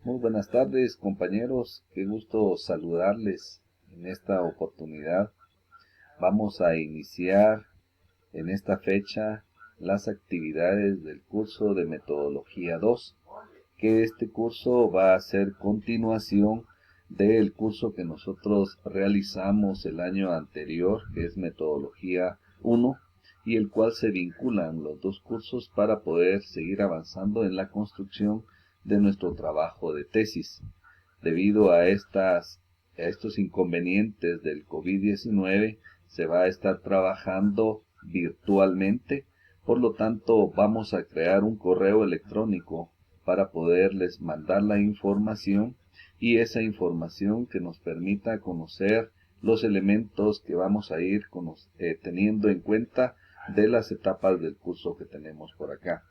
Muy buenas tardes, compañeros. Qué gusto saludarles en esta oportunidad. Vamos a iniciar en esta fecha las actividades del curso de Metodología 2, que este curso va a ser continuación del curso que nosotros realizamos el año anterior, que es Metodología 1, y el cual se vinculan los dos cursos para poder seguir avanzando en la construcción de nuestro trabajo de tesis. Debido a estos inconvenientes del COVID-19, se va a estar trabajando virtualmente. Por lo tanto, vamos a crear un correo electrónico para poderles mandar la información, y esa información que nos permita conocer los elementos que vamos a ir teniendo en cuenta de las etapas del curso que tenemos por acá.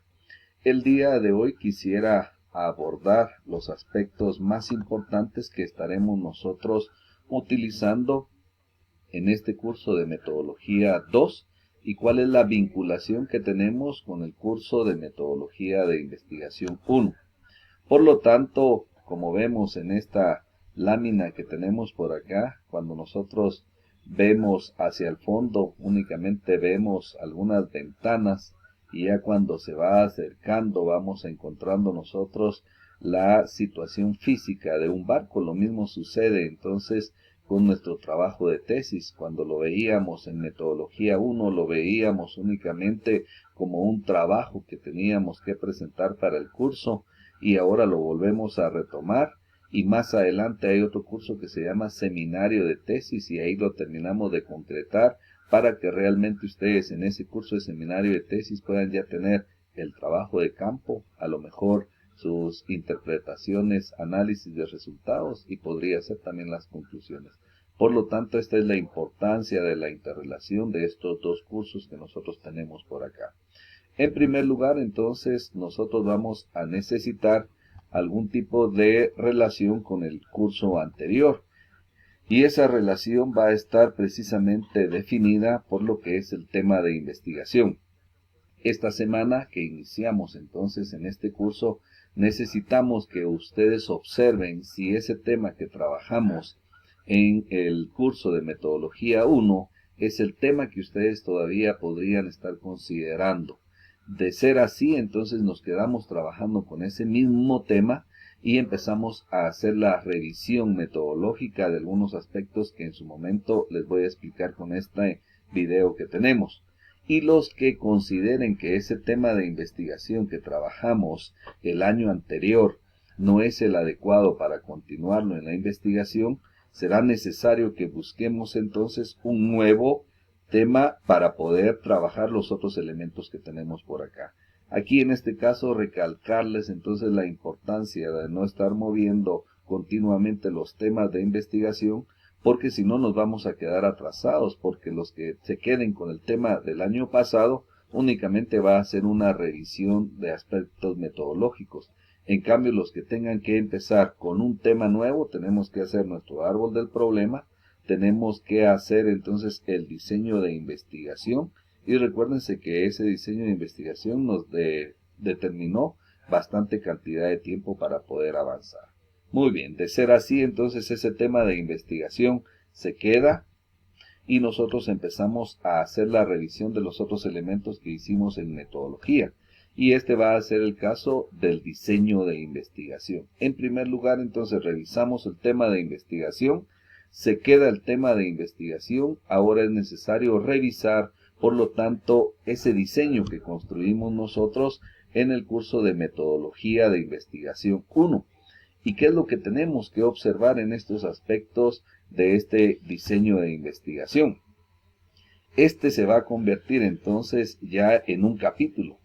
El día de hoy quisiera abordar los aspectos más importantes que estaremos nosotros utilizando en este curso de Metodología 2 y cuál es la vinculación que tenemos con el curso de Metodología de Investigación 1. Por lo tanto, como vemos en esta lámina que tenemos por acá, cuando nosotros vemos hacia el fondo, únicamente vemos algunas ventanas, y ya cuando se va acercando vamos encontrando nosotros la situación física de un barco. Lo mismo sucede entonces con nuestro trabajo de tesis. Cuando lo veíamos en Metodología 1, lo veíamos únicamente como un trabajo que teníamos que presentar para el curso, y ahora lo volvemos a retomar, y más adelante hay otro curso que se llama Seminario de Tesis, y ahí lo terminamos de concretar para que realmente ustedes en ese curso de Seminario de Tesis puedan ya tener el trabajo de campo, a lo mejor sus interpretaciones, análisis de resultados, y podría ser también las conclusiones. Por lo tanto, esta es la importancia de la interrelación de estos dos cursos que nosotros tenemos por acá. En primer lugar, entonces, nosotros vamos a necesitar algún tipo de relación con el curso anterior. Y esa relación va a estar precisamente definida por lo que es el tema de investigación. Esta semana que iniciamos entonces en este curso, necesitamos que ustedes observen si ese tema que trabajamos en el curso de Metodología 1 es el tema que ustedes todavía podrían estar considerando. De ser así, entonces nos quedamos trabajando con ese mismo tema y empezamos a hacer la revisión metodológica de algunos aspectos que en su momento les voy a explicar con este video que tenemos. Y los que consideren que ese tema de investigación que trabajamos el año anterior no es el adecuado para continuarlo en la investigación, será necesario que busquemos entonces un nuevo tema para poder trabajar los otros elementos que tenemos por acá. Aquí en este caso recalcarles entonces la importancia de no estar moviendo continuamente los temas de investigación, porque si no nos vamos a quedar atrasados, porque los que se queden con el tema del año pasado únicamente va a ser una revisión de aspectos metodológicos. En cambio, los que tengan que empezar con un tema nuevo, tenemos que hacer nuestro árbol del problema, tenemos que hacer entonces el diseño de investigación, y recuérdense que ese diseño de investigación nos determinó bastante cantidad de tiempo para poder avanzar. Muy bien, de ser así, entonces ese tema de investigación se queda y nosotros empezamos a hacer la revisión de los otros elementos que hicimos en metodología. Y este va a ser el caso del diseño de investigación. En primer lugar, entonces revisamos el tema de investigación, se queda el tema de investigación, ahora es necesario revisar, por lo tanto, ese diseño que construimos nosotros en el curso de Metodología de Investigación 1. ¿Y qué es lo que tenemos que observar en estos aspectos de este diseño de investigación? Este se va a convertir entonces ya en un capítulo.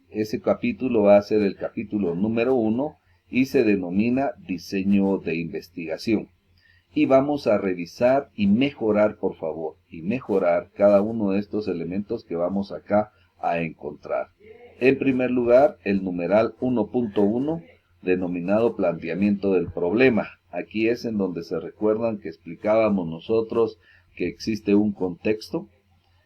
Ese capítulo va a ser el capítulo número 1 y se denomina diseño de investigación. Y vamos a revisar y mejorar, por favor, y mejorar cada uno de estos elementos que vamos acá a encontrar. En primer lugar, el numeral 1.1, denominado planteamiento del problema. Aquí es en donde se recuerdan que explicábamos nosotros que existe un contexto.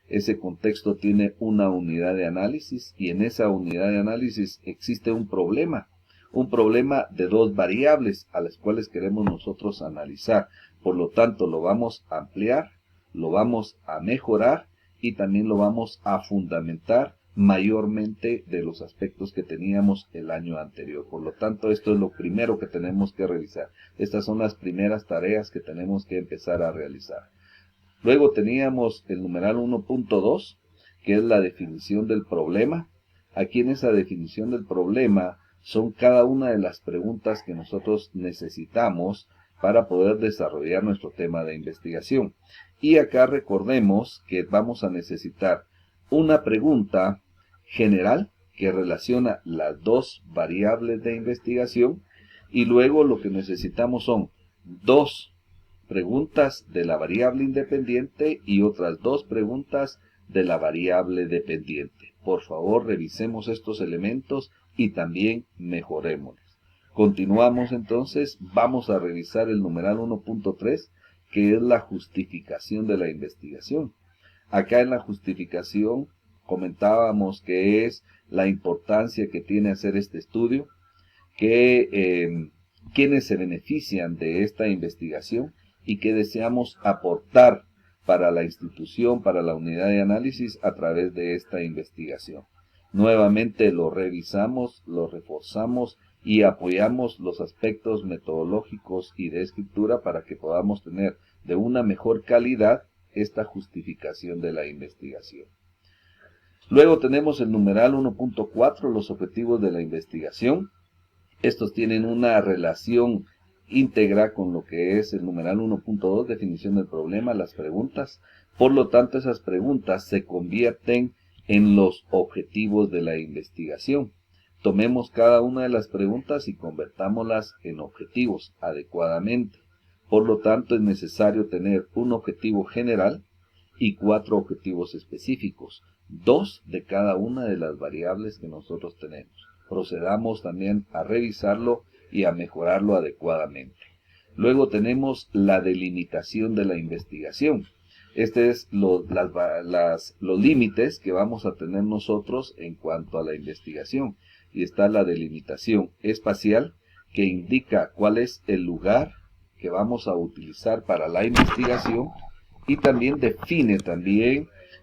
Ese contexto tiene una unidad de análisis y en esa unidad de análisis existe un problema. un problema de dos variables a las cuales queremos nosotros analizar. Por lo tanto, lo vamos a ampliar, lo vamos a mejorar y también lo vamos a fundamentar mayormente de los aspectos que teníamos el año anterior. Por lo tanto, esto es lo primero que tenemos que realizar. Estas son las primeras tareas que tenemos que empezar a realizar. Luego teníamos el numeral 1.2, que es la definición del problema. Aquí en esa definición del problema son cada una de las preguntas que nosotros necesitamos para poder desarrollar nuestro tema de investigación. Y acá recordemos que vamos a necesitar una pregunta general que relaciona las dos variables de investigación y luego lo que necesitamos son dos preguntas de la variable independiente y otras dos preguntas de la variable dependiente. Por favor, revisemos estos elementos y también mejorémoslos. Continuamos entonces, vamos a revisar el numeral 1.3, que es la justificación de la investigación. Acá en la justificación comentábamos que es la importancia que tiene hacer este estudio, que quienes se benefician de esta investigación y que deseamos aportar para la institución, para la unidad de análisis a través de esta investigación. Nuevamente lo revisamos, lo reforzamos y apoyamos los aspectos metodológicos y de escritura para que podamos tener de una mejor calidad esta justificación de la investigación. Luego tenemos el numeral 1.4, los objetivos de la investigación. Estos tienen una relación íntegra con lo que es el numeral 1.2, definición del problema, las preguntas. Por lo tanto, esas preguntas se convierten en los objetivos de la investigación. Tomemos cada una de las preguntas y convertámoslas en objetivos adecuadamente. Por lo tanto, es necesario tener un objetivo general y 4 objetivos específicos, 2 de cada una de las variables que nosotros tenemos. Procedamos también a revisarlo y a mejorarlo adecuadamente. Luego tenemos la delimitación de la investigación. Este es los límites que vamos a tener nosotros en cuanto a la investigación. Y está la delimitación espacial, que indica cuál es el lugar que vamos a utilizar para la investigación y también define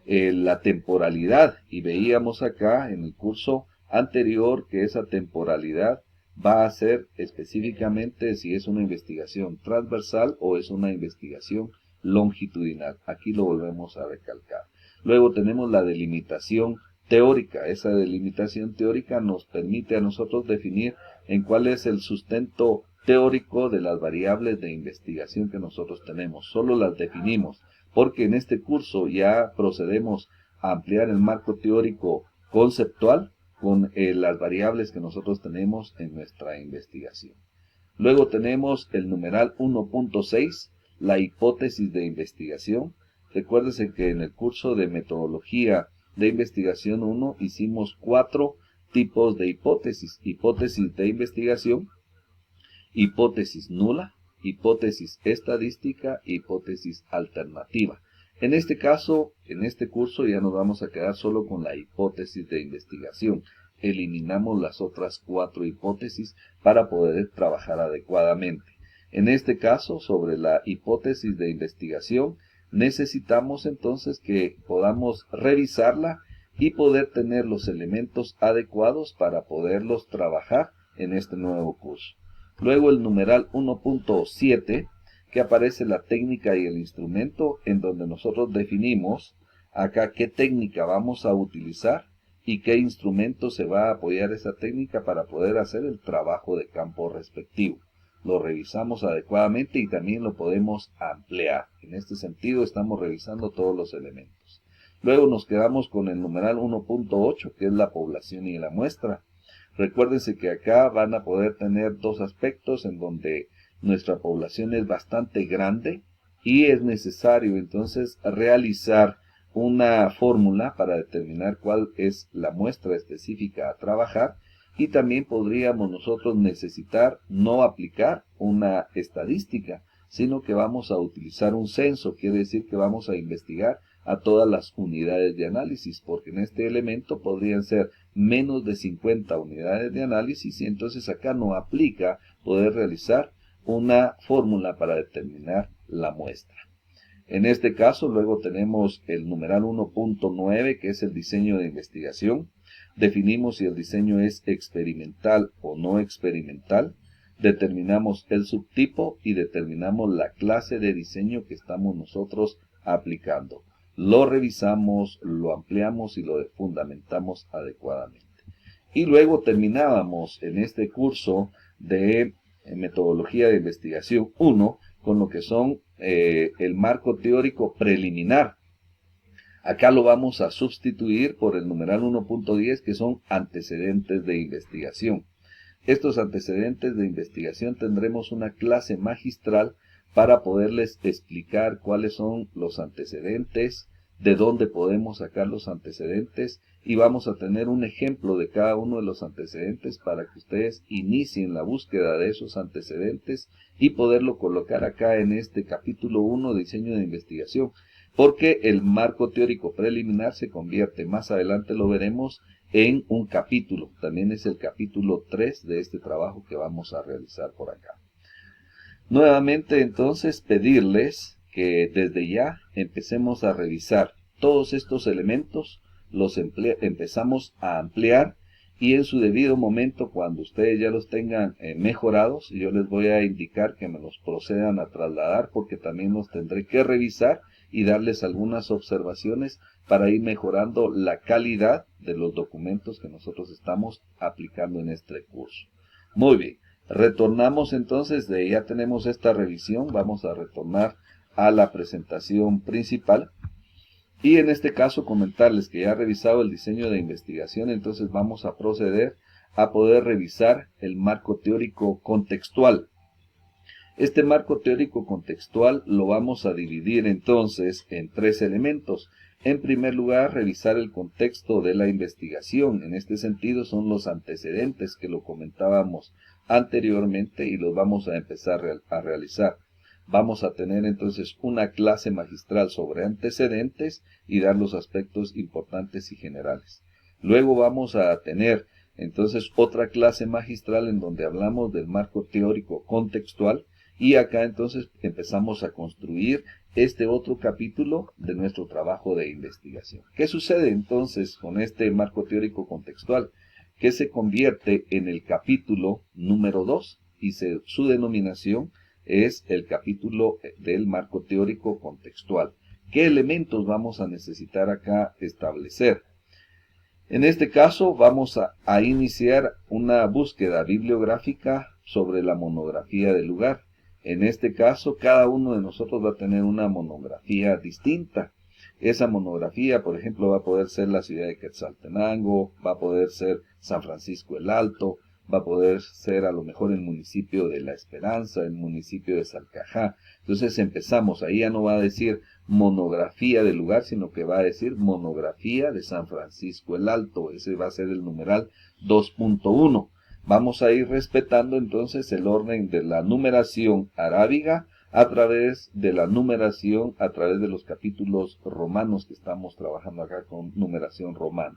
la temporalidad. Y veíamos acá en el curso anterior que esa temporalidad va a ser específicamente si es una investigación transversal o es una investigación longitudinal. Aquí lo volvemos a recalcar. Luego tenemos la delimitación teórica. Esa delimitación teórica nos permite a nosotros definir en cuál es el sustento teórico de las variables de investigación que nosotros tenemos. Solo las definimos, porque en este curso ya procedemos a ampliar el marco teórico conceptual con las variables que nosotros tenemos en nuestra investigación. Luego tenemos el numeral 1.6, la hipótesis de investigación. Recuérdense que en el curso de metodología de investigación 1 hicimos 4 tipos de hipótesis. Hipótesis de investigación, hipótesis nula, hipótesis estadística, hipótesis alternativa. En este caso, en este curso ya nos vamos a quedar solo con la hipótesis de investigación. Eliminamos las otras 4 hipótesis para poder trabajar adecuadamente. En este caso, sobre la hipótesis de investigación, necesitamos entonces que podamos revisarla y poder tener los elementos adecuados para poderlos trabajar en este nuevo curso. Luego el numeral 1.7, que aparece la técnica y el instrumento, en donde nosotros definimos acá qué técnica vamos a utilizar y qué instrumento se va a apoyar esa técnica para poder hacer el trabajo de campo respectivo. Lo revisamos adecuadamente y también lo podemos ampliar. En este sentido estamos revisando todos los elementos. Luego nos quedamos con el numeral 1.8, que es la población y la muestra. Recuérdense que acá van a poder tener dos aspectos en donde nuestra población es bastante grande y es necesario entonces realizar una fórmula para determinar cuál es la muestra específica a trabajar, y también podríamos nosotros necesitar no aplicar una estadística, sino que vamos a utilizar un censo. Quiere decir que vamos a investigar a todas las unidades de análisis, porque en este elemento podrían ser menos de 50 unidades de análisis y entonces acá no aplica poder realizar una fórmula para determinar la muestra. En este caso, luego tenemos el numeral 1.9, que es el diseño de investigación. Definimos si el diseño es experimental o no experimental. Determinamos el subtipo y determinamos la clase de diseño que estamos nosotros aplicando. Lo revisamos, lo ampliamos y lo fundamentamos adecuadamente. Y luego terminábamos en este curso de metodología de investigación 1 con lo que son el marco teórico preliminar. Acá lo vamos a sustituir por el numeral 1.10, que son antecedentes de investigación. Estos antecedentes de investigación tendremos una clase magistral para poderles explicar cuáles son los antecedentes, de dónde podemos sacar los antecedentes, y vamos a tener un ejemplo de cada uno de los antecedentes para que ustedes inicien la búsqueda de esos antecedentes y poderlo colocar acá en este capítulo 1, diseño de investigación, porque el marco teórico preliminar se convierte, más adelante lo veremos, en un capítulo. También es el capítulo 3 de este trabajo que vamos a realizar por acá. Nuevamente, entonces, pedirles que desde ya empecemos a revisar todos estos elementos, los empezamos a ampliar y en su debido momento, cuando ustedes ya los tengan mejorados, yo les voy a indicar que me los procedan a trasladar porque también los tendré que revisar y darles algunas observaciones para ir mejorando la calidad de los documentos que nosotros estamos aplicando en este curso. Muy bien, retornamos entonces, ya tenemos esta revisión, vamos a retornar a la presentación principal. Y en este caso comentarles que ya he revisado el diseño de investigación, entonces vamos a proceder a poder revisar el marco teórico contextual. Este marco teórico contextual lo vamos a dividir entonces en 3 elementos. En primer lugar, revisar el contexto de la investigación. En este sentido son los antecedentes que lo comentábamos anteriormente y los vamos a empezar a realizar. Vamos a tener entonces una clase magistral sobre antecedentes y dar los aspectos importantes y generales. Luego vamos a tener entonces otra clase magistral en donde hablamos del marco teórico contextual y acá entonces empezamos a construir este otro capítulo de nuestro trabajo de investigación. ¿Qué sucede entonces con este marco teórico contextual? Que se convierte en el capítulo número 2 y su denominación es el capítulo del marco teórico contextual. ¿Qué elementos vamos a necesitar acá establecer? En este caso vamos a iniciar una búsqueda bibliográfica sobre la monografía del lugar. En este caso, cada uno de nosotros va a tener una monografía distinta. Esa monografía, por ejemplo, va a poder ser la ciudad de Quetzaltenango, va a poder ser San Francisco el Alto, va a poder ser a lo mejor el municipio de La Esperanza, el municipio de Salcajá. Entonces empezamos, ahí ya no va a decir monografía del lugar, sino que va a decir monografía de San Francisco el Alto. Ese va a ser el numeral 2.1. Vamos a ir respetando entonces el orden de la numeración arábiga a través de la numeración, a través de los capítulos romanos que estamos trabajando acá con numeración romana.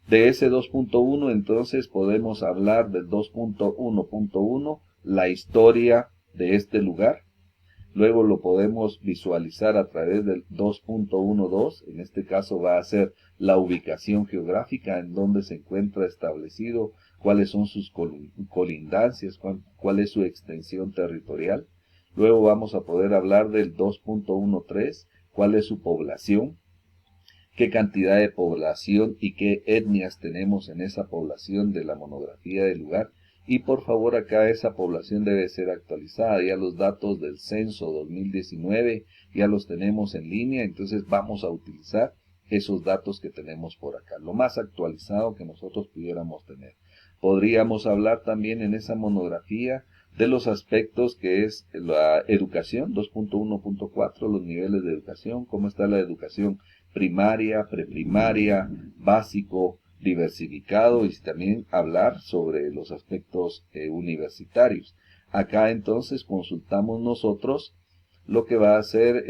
De ese 2.1 entonces podemos hablar del 2.1.1, la historia de este lugar. Luego lo podemos visualizar a través del 2.12, en este caso va a ser la ubicación geográfica en donde se encuentra establecido, cuáles son sus colindancias, cuál es su extensión territorial. Luego vamos a poder hablar del 2.13, cuál es su población, qué cantidad de población y qué etnias tenemos en esa población de la monografía del lugar. Y por favor acá esa población debe ser actualizada, ya los datos del censo 2019 ya los tenemos en línea, entonces vamos a utilizar esos datos que tenemos por acá, lo más actualizado que nosotros pudiéramos tener. Podríamos hablar también en esa monografía de los aspectos que es la educación, 2.1.4, los niveles de educación, cómo está la educación primaria, preprimaria, básico, diversificado, y también hablar sobre los aspectos universitarios. Acá entonces consultamos nosotros lo que va a ser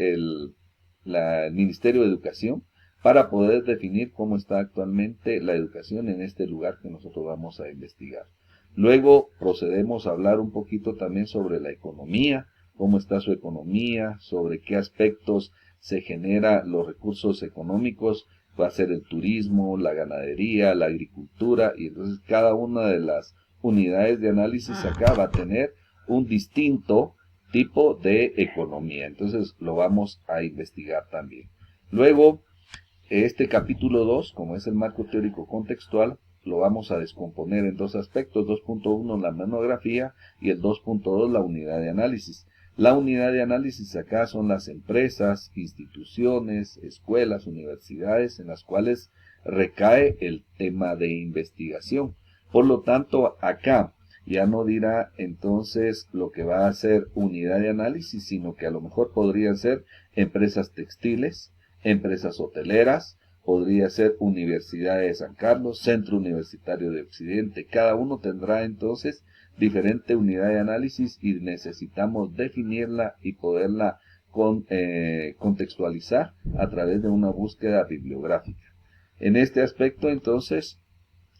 el Ministerio de Educación para poder definir cómo está actualmente la educación en este lugar que nosotros vamos a investigar. Luego procedemos a hablar un poquito también sobre la economía, cómo está su economía, sobre qué aspectos se genera los recursos económicos, va a ser el turismo, la ganadería, la agricultura, y entonces cada una de las unidades de análisis acá va a tener un distinto tipo de economía. Entonces lo vamos a investigar también. Luego, este capítulo 2, como es el marco teórico contextual, lo vamos a descomponer en dos aspectos, 2.1 la monografía y el 2.2 la unidad de análisis. La unidad de análisis acá son las empresas, instituciones, escuelas, universidades en las cuales recae el tema de investigación. Por lo tanto, acá ya no dirá entonces lo que va a ser unidad de análisis, sino que a lo mejor podrían ser empresas textiles, empresas hoteleras, podría ser Universidad de San Carlos, Centro Universitario de Occidente. Cada uno tendrá entonces diferente unidad de análisis y necesitamos definirla y poderla contextualizar a través de una búsqueda bibliográfica. En este aspecto entonces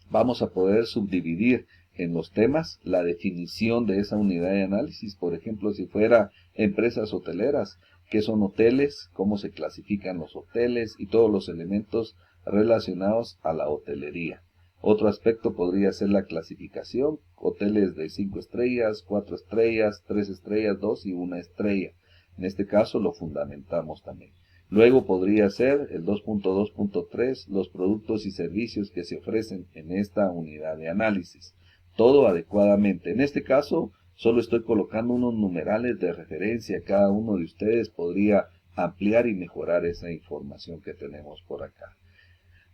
vamos a poder subdividir en los temas la definición de esa unidad de análisis. Por ejemplo, si fuera empresas hoteleras, qué son hoteles, cómo se clasifican los hoteles y todos los elementos relacionados a la hotelería. Otro aspecto podría ser la clasificación, hoteles de 5 estrellas, 4 estrellas, 3 estrellas, 2 y 1 estrella. En este caso lo fundamentamos también. Luego podría ser el 2.2.3, los productos y servicios que se ofrecen en esta unidad de análisis. Todo adecuadamente. En este caso, solo estoy colocando unos numerales de referencia. Cada uno de ustedes podría ampliar y mejorar esa información que tenemos por acá.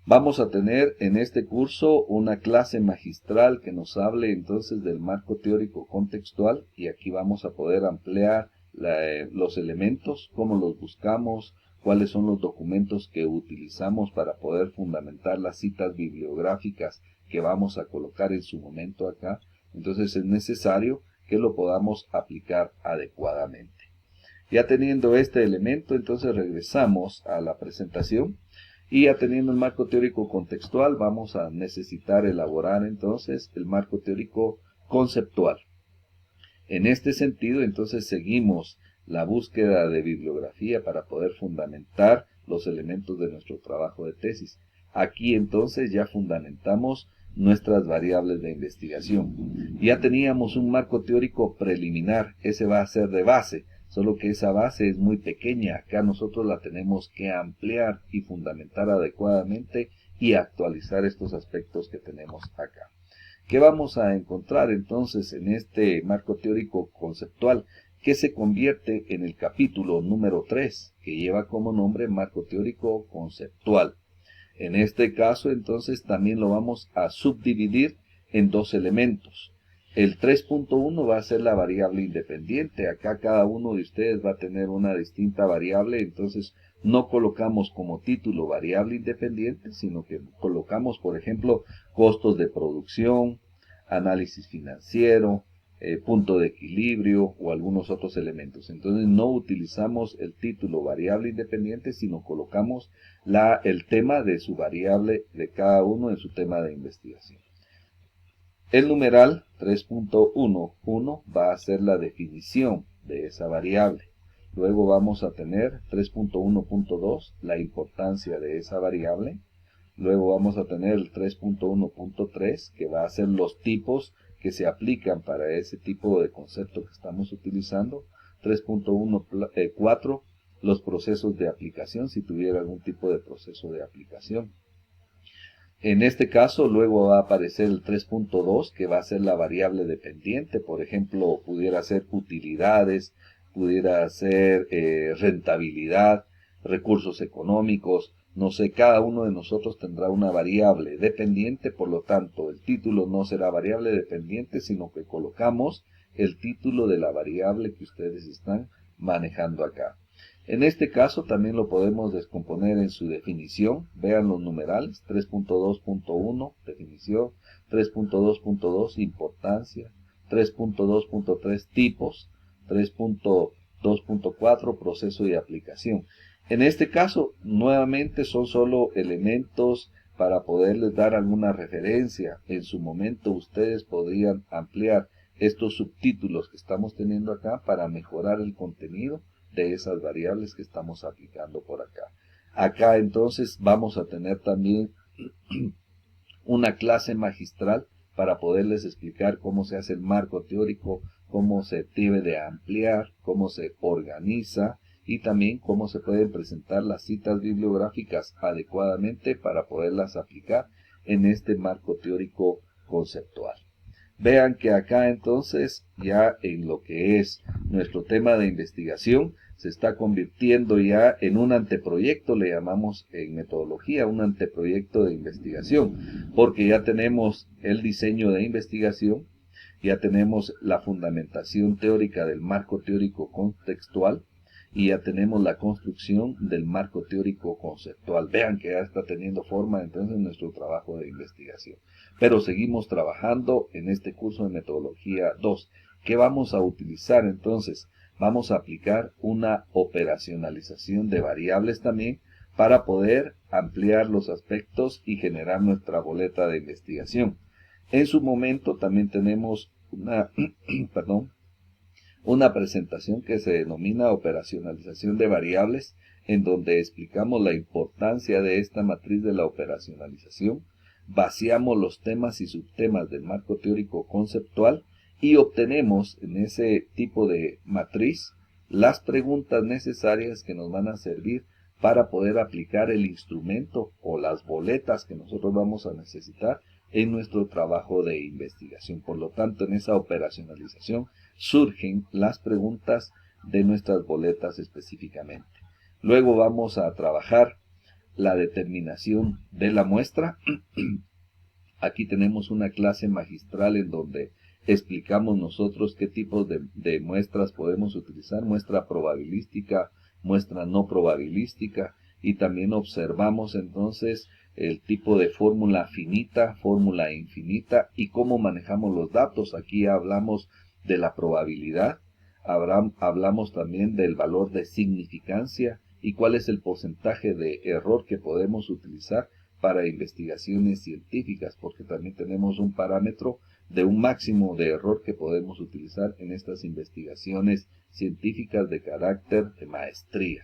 Vamos a tener en este curso una clase magistral que nos hable entonces del marco teórico contextual y aquí vamos a poder ampliar los elementos, cómo los buscamos, cuáles son los documentos que utilizamos para poder fundamentar las citas bibliográficas que vamos a colocar en su momento acá. Entonces es necesario que lo podamos aplicar adecuadamente. Ya teniendo este elemento, entonces regresamos a la presentación y ya teniendo el marco teórico contextual, vamos a necesitar elaborar entonces el marco teórico conceptual. En este sentido, entonces seguimos la búsqueda de bibliografía para poder fundamentar los elementos de nuestro trabajo de tesis. Aquí entonces ya fundamentamos nuestras variables de investigación. Ya teníamos un marco teórico preliminar, ese va a ser de base, solo que esa base es muy pequeña. Acá nosotros la tenemos que ampliar y fundamentar adecuadamente y actualizar estos aspectos que tenemos acá. ¿Qué vamos a encontrar entonces en este marco teórico conceptual que se convierte en el capítulo número 3, que lleva como nombre marco teórico conceptual? En este caso entonces también lo vamos a subdividir en dos elementos. El 3.1 va a ser la variable independiente. Acá cada uno de ustedes va a tener una distinta variable, entonces no colocamos como título variable independiente, sino que colocamos, por ejemplo, costos de producción, análisis financiero, punto de equilibrio o algunos otros elementos. Entonces no utilizamos el título variable independiente, sino colocamos el tema de su variable de cada uno en su tema de investigación. El numeral 3.1.1 va a ser la definición de esa variable. Luego vamos a tener 3.1.2, la importancia de esa variable. Luego vamos a tener el 3.1.3, que va a ser los tipos que se aplican para ese tipo de concepto que estamos utilizando. 3.1.4, los procesos de aplicación, si tuviera algún tipo de proceso de aplicación. En este caso, luego va a aparecer el 3.2, que va a ser la variable dependiente. Por ejemplo, pudiera ser utilidades, pudiera ser rentabilidad, recursos económicos. No sé, cada uno de nosotros tendrá una variable dependiente, por lo tanto, el título no será variable dependiente, sino que colocamos el título de la variable que ustedes están manejando acá. En este caso también lo podemos descomponer en su definición. Vean los numerales, 3.2.1, definición, 3.2.2, importancia, 3.2.3, tipos, 3.2.4, proceso de aplicación. En este caso, nuevamente son solo elementos para poderles dar alguna referencia. En su momento ustedes podrían ampliar estos subtítulos que estamos teniendo acá para mejorar el contenido de esas variables que estamos aplicando por acá. Acá entonces vamos a tener también una clase magistral para poderles explicar cómo se hace el marco teórico, cómo se debe de ampliar, cómo se organiza y también cómo se pueden presentar las citas bibliográficas adecuadamente para poderlas aplicar en este marco teórico conceptual. Vean que acá entonces ya en lo que es nuestro tema de investigación se está convirtiendo ya en un anteproyecto, le llamamos en metodología un anteproyecto de investigación, porque ya tenemos el diseño de investigación, ya tenemos la fundamentación teórica del marco teórico contextual y ya tenemos la construcción del marco teórico conceptual. Vean que ya está teniendo forma entonces nuestro trabajo de investigación. Pero seguimos trabajando en este curso de metodología 2. ¿Qué vamos a utilizar entonces? Vamos a aplicar una operacionalización de variables también para poder ampliar los aspectos y generar nuestra boleta de investigación. En su momento también tenemos una presentación que se denomina operacionalización de variables, en donde explicamos la importancia de esta matriz de la operacionalización, vaciamos los temas y subtemas del marco teórico conceptual y obtenemos en ese tipo de matriz las preguntas necesarias que nos van a servir para poder aplicar el instrumento o las boletas que nosotros vamos a necesitar en nuestro trabajo de investigación. Por lo tanto, en esa operacionalización surgen las preguntas de nuestras boletas específicamente. Luego vamos a trabajar la determinación de la muestra. Aquí tenemos una clase magistral en donde explicamos nosotros qué tipos de muestras podemos utilizar, muestra probabilística, muestra no probabilística, y también observamos entonces el tipo de fórmula finita, fórmula infinita y cómo manejamos los datos. Aquí hablamos de la probabilidad, hablamos también del valor de significancia y cuál es el porcentaje de error que podemos utilizar para investigaciones científicas, porque también tenemos un parámetro de un máximo de error que podemos utilizar en estas investigaciones científicas de carácter de maestría.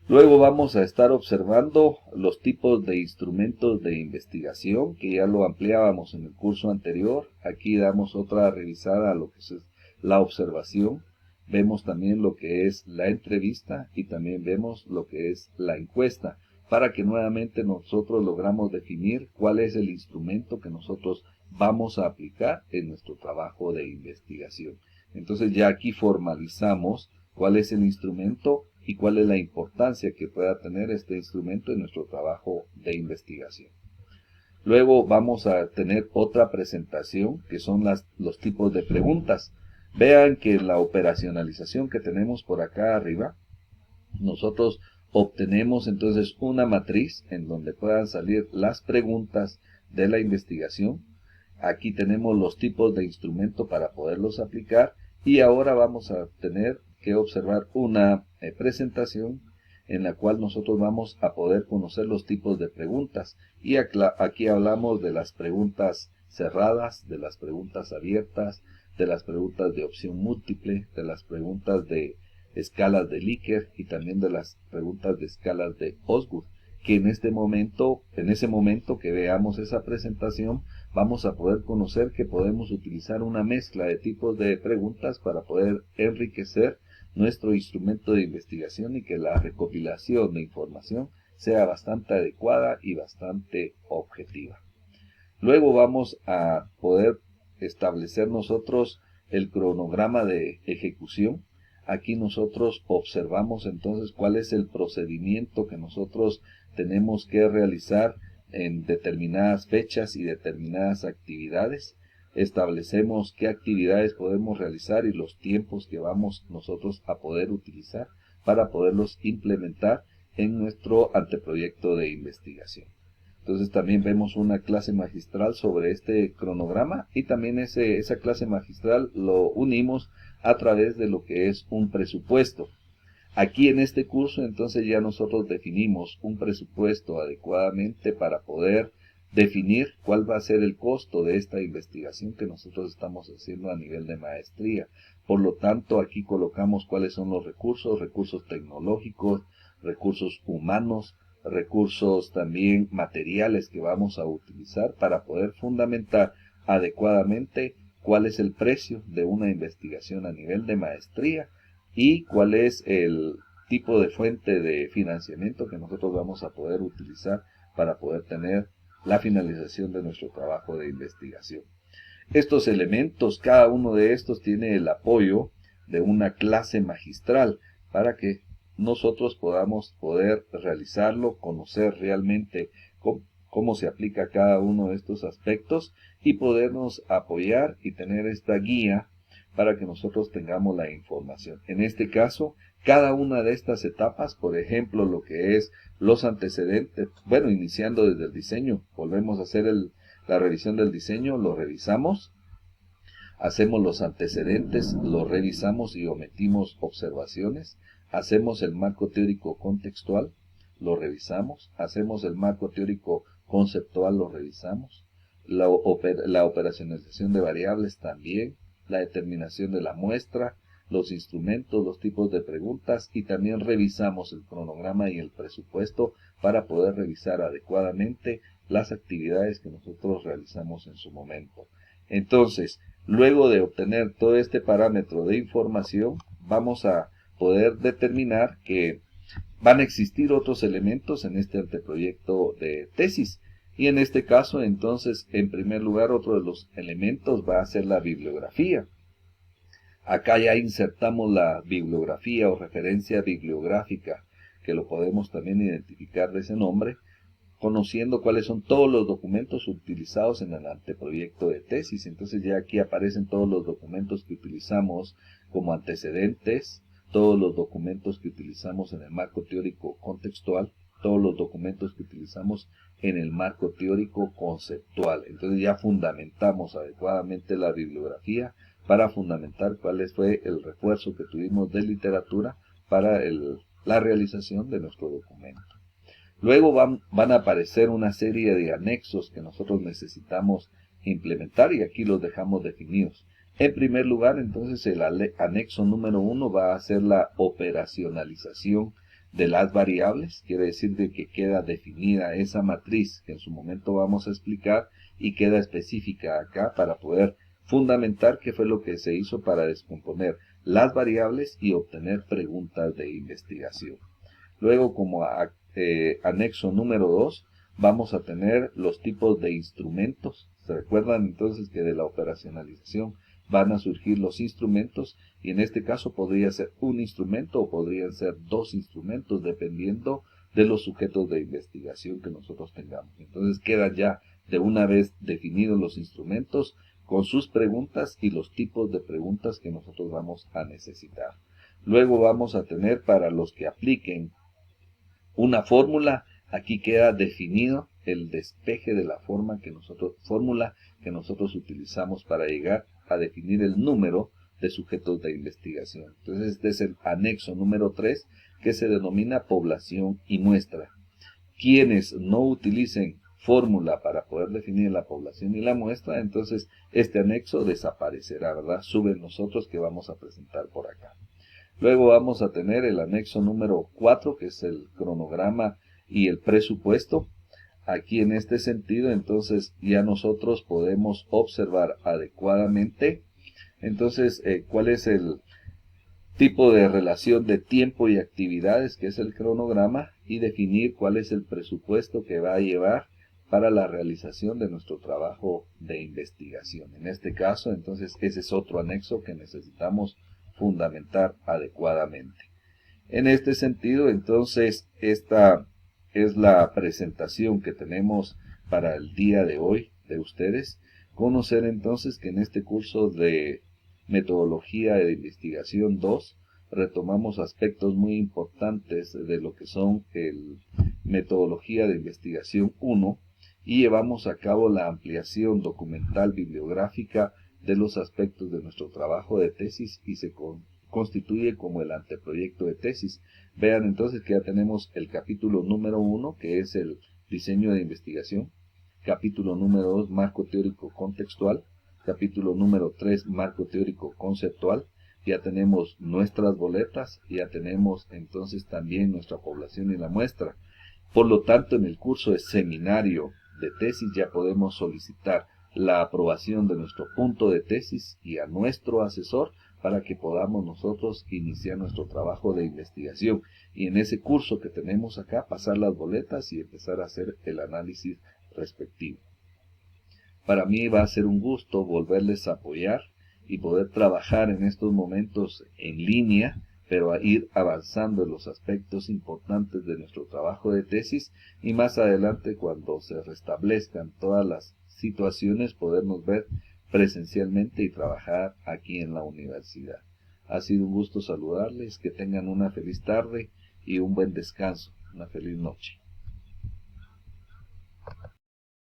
Luego vamos a estar observando los tipos de instrumentos de investigación, que ya lo ampliábamos en el curso anterior. Aquí damos otra revisada a lo que es la observación. Vemos también lo que es la entrevista y también vemos lo que es la encuesta, para que nuevamente nosotros logramos definir cuál es el instrumento que nosotros vamos a aplicar en nuestro trabajo de investigación. Entonces ya aquí formalizamos cuál es el instrumento y cuál es la importancia que pueda tener este instrumento en nuestro trabajo de investigación. Luego vamos a tener otra presentación que son los tipos de preguntas. Vean que la operacionalización que tenemos por acá arriba, nosotros obtenemos entonces una matriz en donde puedan salir las preguntas de la investigación. Aquí tenemos los tipos de instrumento para poderlos aplicar y ahora vamos a tener que observar una presentación en la cual nosotros vamos a poder conocer los tipos de preguntas. Y aquí hablamos de las preguntas cerradas, de las preguntas abiertas, de las preguntas de opción múltiple, de las preguntas de escalas de Likert y también de las preguntas de escalas de Osgood, que en ese momento que veamos esa presentación, vamos a poder conocer que podemos utilizar una mezcla de tipos de preguntas para poder enriquecer nuestro instrumento de investigación y que la recopilación de información sea bastante adecuada y bastante objetiva. Luego vamos a poder establecer nosotros el cronograma de ejecución. Aquí nosotros observamos entonces cuál es el procedimiento que nosotros tenemos que realizar en determinadas fechas y determinadas actividades. Establecemos qué actividades podemos realizar y los tiempos que vamos nosotros a poder utilizar para poderlos implementar en nuestro anteproyecto de investigación. Entonces también vemos una clase magistral sobre este cronograma y también esa clase magistral lo unimos a través de lo que es un presupuesto. Aquí en este curso entonces ya nosotros definimos un presupuesto adecuadamente para poder definir cuál va a ser el costo de esta investigación que nosotros estamos haciendo a nivel de maestría. Por lo tanto, aquí colocamos cuáles son los recursos, recursos tecnológicos, recursos humanos, recursos también materiales que vamos a utilizar para poder fundamentar adecuadamente cuál es el precio de una investigación a nivel de maestría y cuál es el tipo de fuente de financiamiento que nosotros vamos a poder utilizar para poder tener la finalización de nuestro trabajo de investigación. Estos elementos, cada uno de estos tiene el apoyo de una clase magistral para que nosotros podamos poder realizarlo, conocer realmente cómo se aplica cada uno de estos aspectos y podernos apoyar y tener esta guía para que nosotros tengamos la información. En este caso, cada una de estas etapas, por ejemplo, lo que es los antecedentes, bueno, iniciando desde el diseño, volvemos a hacer la revisión del diseño, lo revisamos, hacemos los antecedentes, lo revisamos y omitimos observaciones, hacemos el marco teórico contextual, lo revisamos, hacemos el marco teórico conceptual, lo revisamos, la operacionalización de variables también, la determinación de la muestra, los instrumentos, los tipos de preguntas y también revisamos el cronograma y el presupuesto para poder revisar adecuadamente las actividades que nosotros realizamos en su momento. Entonces, luego de obtener todo este parámetro de información, vamos a poder determinar que van a existir otros elementos en este anteproyecto de tesis. Y en este caso, entonces, en primer lugar, otro de los elementos va a ser la bibliografía. Acá ya insertamos la bibliografía o referencia bibliográfica, que lo podemos también identificar de ese nombre, conociendo cuáles son todos los documentos utilizados en el anteproyecto de tesis. Entonces ya aquí aparecen todos los documentos que utilizamos como antecedentes, todos los documentos que utilizamos en el marco teórico contextual, todos los documentos que utilizamos en el marco teórico conceptual. Entonces ya fundamentamos adecuadamente la bibliografía para fundamentar cuál fue el refuerzo que tuvimos de literatura para la realización de nuestro documento. Luego van a aparecer una serie de anexos que nosotros necesitamos implementar y aquí los dejamos definidos. En primer lugar, entonces, el anexo número 1 va a ser la operacionalización de las variables, quiere decir de que queda definida esa matriz que en su momento vamos a explicar y queda específica acá para poder fundamentar qué fue lo que se hizo para descomponer las variables y obtener preguntas de investigación. Luego, como anexo número 2, vamos a tener los tipos de instrumentos. ¿Se recuerdan entonces que de la operacionalización van a surgir los instrumentos? Y en este caso podría ser un instrumento o podrían ser dos instrumentos, dependiendo de los sujetos de investigación que nosotros tengamos. Entonces quedan ya de una vez definidos los instrumentos con sus preguntas y los tipos de preguntas que nosotros vamos a necesitar. Luego vamos a tener para los que apliquen una fórmula, aquí queda definido el despeje de la fórmula que nosotros utilizamos para llegar a definir el número de sujetos de investigación. Entonces este es el anexo número 3 que se denomina población y muestra. Quienes no utilicen fórmula para poder definir la población y la muestra, entonces este anexo desaparecerá, ¿verdad? Suben los otros que vamos a presentar por acá. Luego vamos a tener el anexo número 4, que es el cronograma y el presupuesto. Aquí en este sentido, entonces, ya nosotros podemos observar adecuadamente, entonces, cuál es el tipo de relación de tiempo y actividades, que es el cronograma, y definir cuál es el presupuesto que va a llevar para la realización de nuestro trabajo de investigación. En este caso, entonces, ese es otro anexo que necesitamos fundamentar adecuadamente. En este sentido, entonces, esta es la presentación que tenemos para el día de hoy de ustedes. Conocer entonces que en este curso de Metodología de Investigación 2 retomamos aspectos muy importantes de lo que son el Metodología de Investigación 1 y llevamos a cabo la ampliación documental bibliográfica de los aspectos de nuestro trabajo de tesis y se constituye como el anteproyecto de tesis. Vean entonces que ya tenemos el capítulo número 1, que es el diseño de investigación, capítulo número 2, marco teórico contextual, capítulo número 3, marco teórico conceptual. Ya tenemos nuestras boletas, ya tenemos entonces también nuestra población y la muestra. Por lo tanto, en el curso de seminario de tesis ya podemos solicitar la aprobación de nuestro punto de tesis y a nuestro asesor para que podamos nosotros iniciar nuestro trabajo de investigación. Y en ese curso que tenemos acá, pasar las boletas y empezar a hacer el análisis respectivo. Para mí va a ser un gusto volverles a apoyar y poder trabajar en estos momentos en línea, pero a ir avanzando en los aspectos importantes de nuestro trabajo de tesis y más adelante, cuando se restablezcan todas las situaciones, podernos ver presencialmente y trabajar aquí en la universidad. Ha sido un gusto saludarles, que tengan una feliz tarde y un buen descanso, una feliz noche.